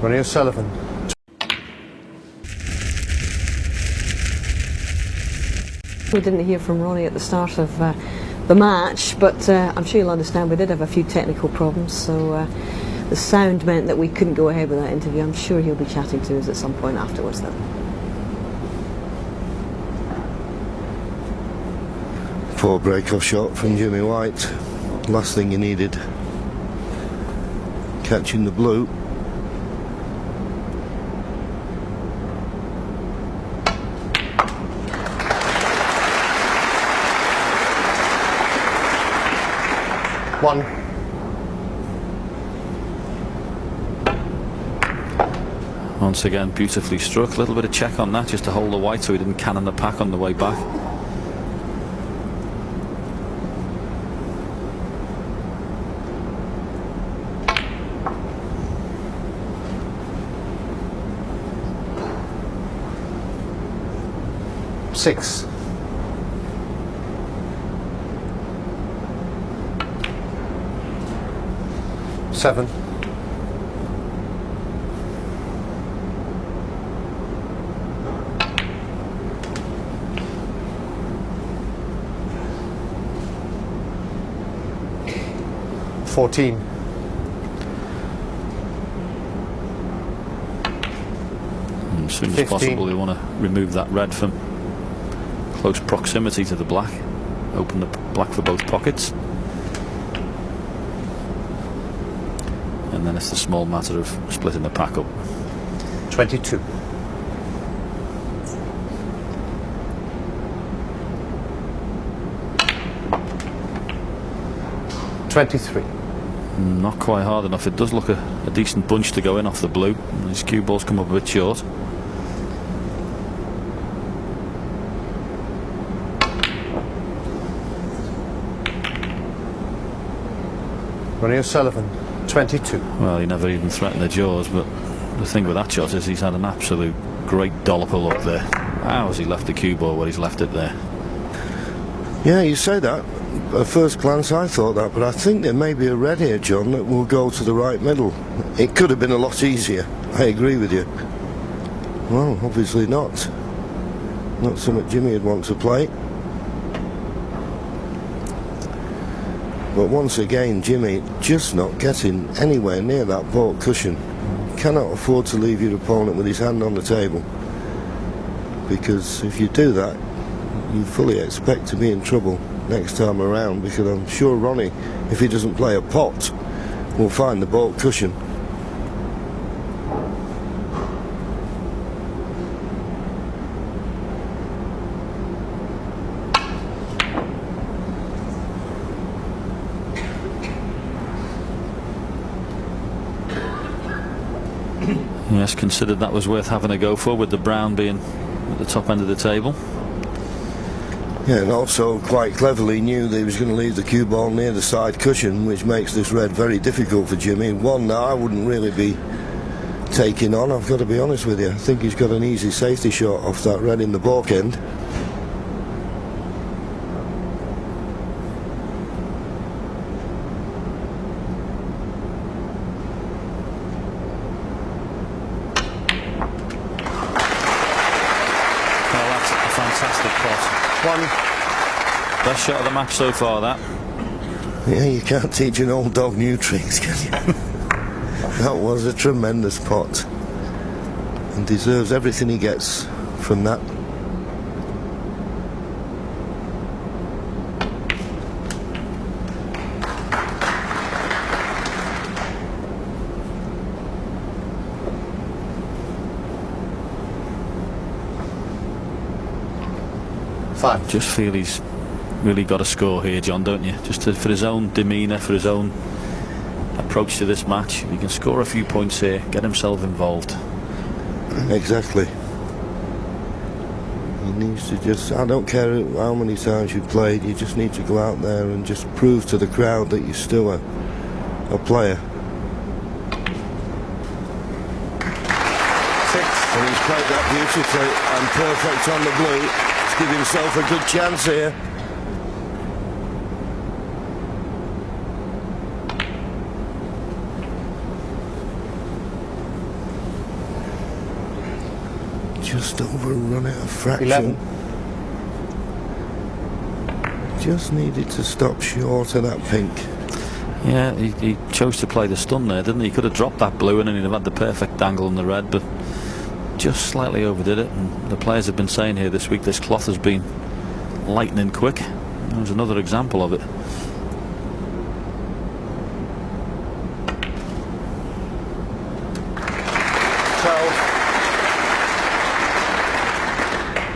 Ronnie O'Sullivan. We didn't hear from Ronnie at the start of the match, but I'm sure you'll understand we did have a few technical problems, so the sound meant that we couldn't go ahead with that interview. I'm sure he'll be chatting to us at some point afterwards though. Poor break-off shot from Jimmy White. Last thing you needed. Catching the blue. One. Once again, beautifully struck. A little bit of check on that just to hold the white so he didn't cannon the pack on the way back. Six. Seven. $14. As soon as possible, you want to remove that red from close proximity to the black. Open the black for both pockets. And then it's the small matter of splitting the pack up. 22. $23. Not quite hard enough. It does look a decent bunch to go in off the blue. These cue balls come up a bit short. Ronnie O'Sullivan, 22. Well, he never even threatened the jaws, but the thing with that shot is he's had an absolute great dolloper up there. How has he left the cue ball where he's left it there? Yeah, you say that. At first glance I thought that, but I think there may be a red here, John, that will go to the right middle. It could have been a lot easier. I agree with you. Well, obviously not. Not something Jimmy would want to play. But once again, Jimmy just not getting anywhere near that ball cushion. Cannot afford to leave your opponent with his hand on the table, because if you do that, you fully expect to be in trouble next time around, because I'm sure Ronnie, if he doesn't play a pot, will find the ball cushion. Yes, considered that was worth having a go for, with the brown being at the top end of the table. Yeah, and also quite cleverly knew that he was going to leave the cue ball near the side cushion, which makes this red very difficult for Jimmy. One that I wouldn't really be taking on, I've got to be honest with you. I think he's got an easy safety shot off that red in the baulk end. Best shot of the match so far, that. Yeah, you can't teach an old dog new tricks, can you? That was a tremendous pot, and deserves everything he gets from that. Five. Just feel he's really got a score here, John, don't you? Just for his own demeanour, for his own approach to this match. He can score a few points here, get himself involved. Exactly. He needs to just, I don't care how many times you've played, you just need to go out there and just prove to the crowd that you're still a player. Six. And he's played that beautifully and perfect on the blue. He's give himself a good chance here. just overrun it a fraction. 11. Just needed to stop short of that pink. Yeah, he chose to play the stun there, didn't he? He could have dropped that blue in and he'd have had the perfect angle on the red, but just slightly overdid it. And the players have been saying here this week this cloth has been lightning quick. There's another example of it.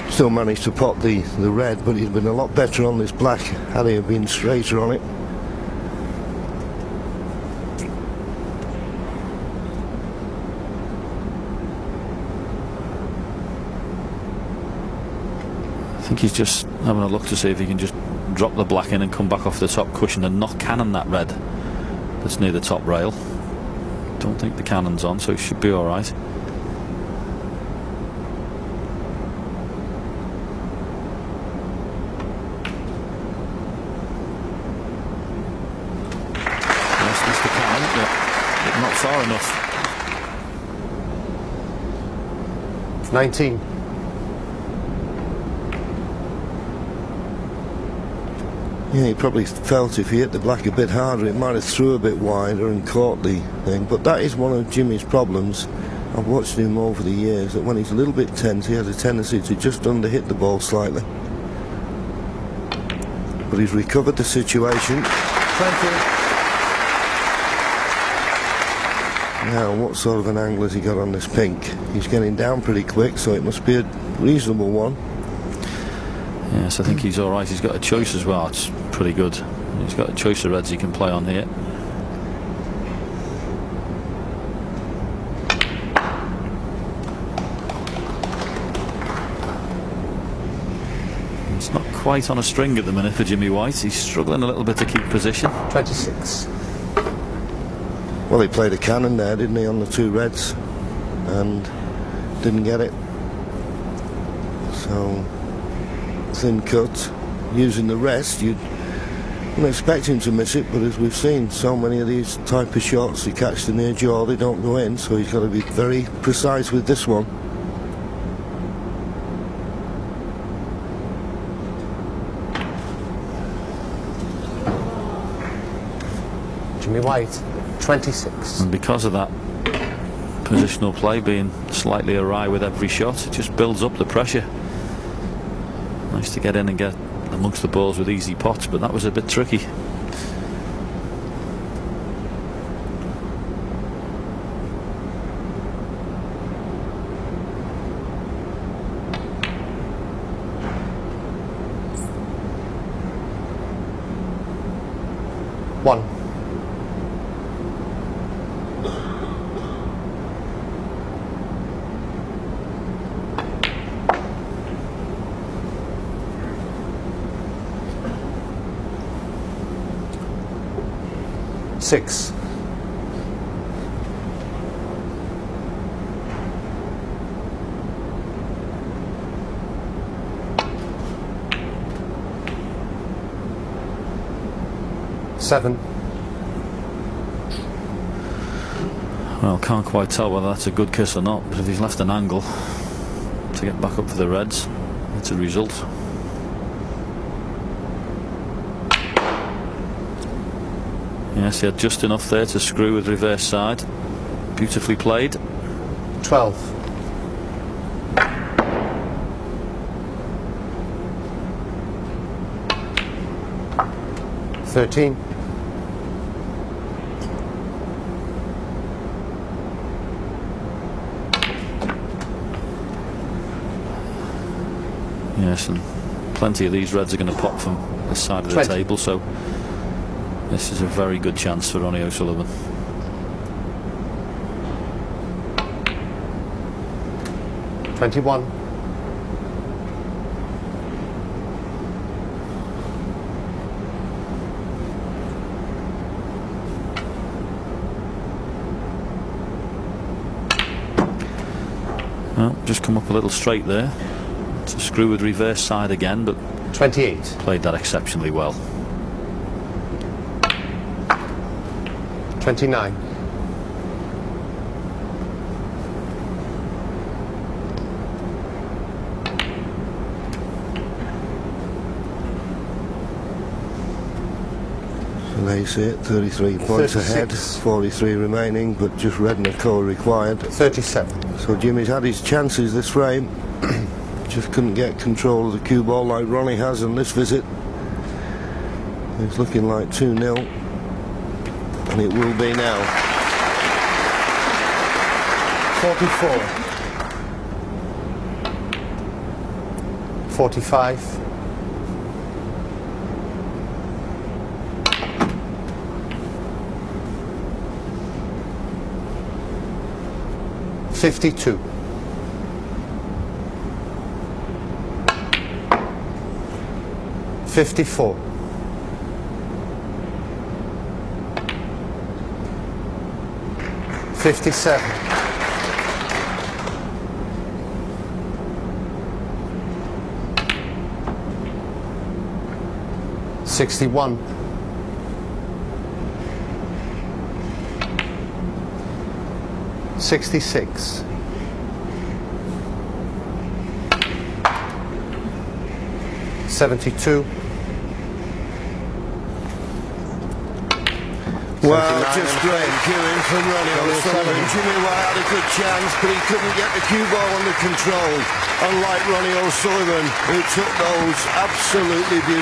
Still managed to pot the red, but he'd been a lot better on this black had he been straighter on it. I think he's just having a look to see if he can just drop the black in and come back off the top cushion and not cannon that red that's near the top rail. Don't think the cannon's on, so it should be alright. Not far enough. 19. Yeah, he probably felt if he hit the black a bit harder it might have threw a bit wider and caught the thing, but that is one of Jimmy's problems. I've watched him over the years, that when he's a little bit tense he has a tendency to just underhit the ball slightly. But he's recovered the situation. 20. Now, what sort of an angle has he got on this pink? He's getting down pretty quick, so it must be a reasonable one. Yes, I think he's alright. He's got a choice as well. It's pretty good. He's got a choice of reds he can play on here. It's not quite on a string at the minute for Jimmy White. He's struggling a little bit to keep position. 26. Well, he played a cannon there, didn't he, on the two reds, and didn't get it. So, thin cut. Using the rest, you'd expect him to miss it, but as we've seen, so many of these type of shots, you catch the near jaw, they don't go in, so he's got to be very precise with this one. Jimmy White, 26. And because of that positional play being slightly awry with every shot, it just builds up the pressure. Nice to get in and get amongst the balls with easy pots, but that was a bit tricky. One. Six. Seven. Well, can't quite tell whether that's a good kiss or not, but if he's left an angle to get back up for the reds, it's a result. Yes, he had just enough there to screw with reverse side. Beautifully played. 12. 13. Yes, and plenty of these reds are going to pop from this side of the 20. table, so this is a very good chance for Ronnie O'Sullivan. $21. Well, just come up a little straight there. It's a screw with reverse side again, but 28. played that exceptionally well. 29. So they see it, 33 points 36. ahead, 43 remaining, but just red and a call required. 37. So Jimmy's had his chances this frame, just couldn't get control of the cue ball like Ronnie has on this visit. It's looking like 2-0, and it will be now. 44. 45. 52. 54. 57. 61. 66. 72. Well, just great cueing from Ronnie O'Sullivan. Jimmy White had a good chance, but he couldn't get the cue ball under control. Unlike Ronnie O'Sullivan, who took those absolutely beautiful.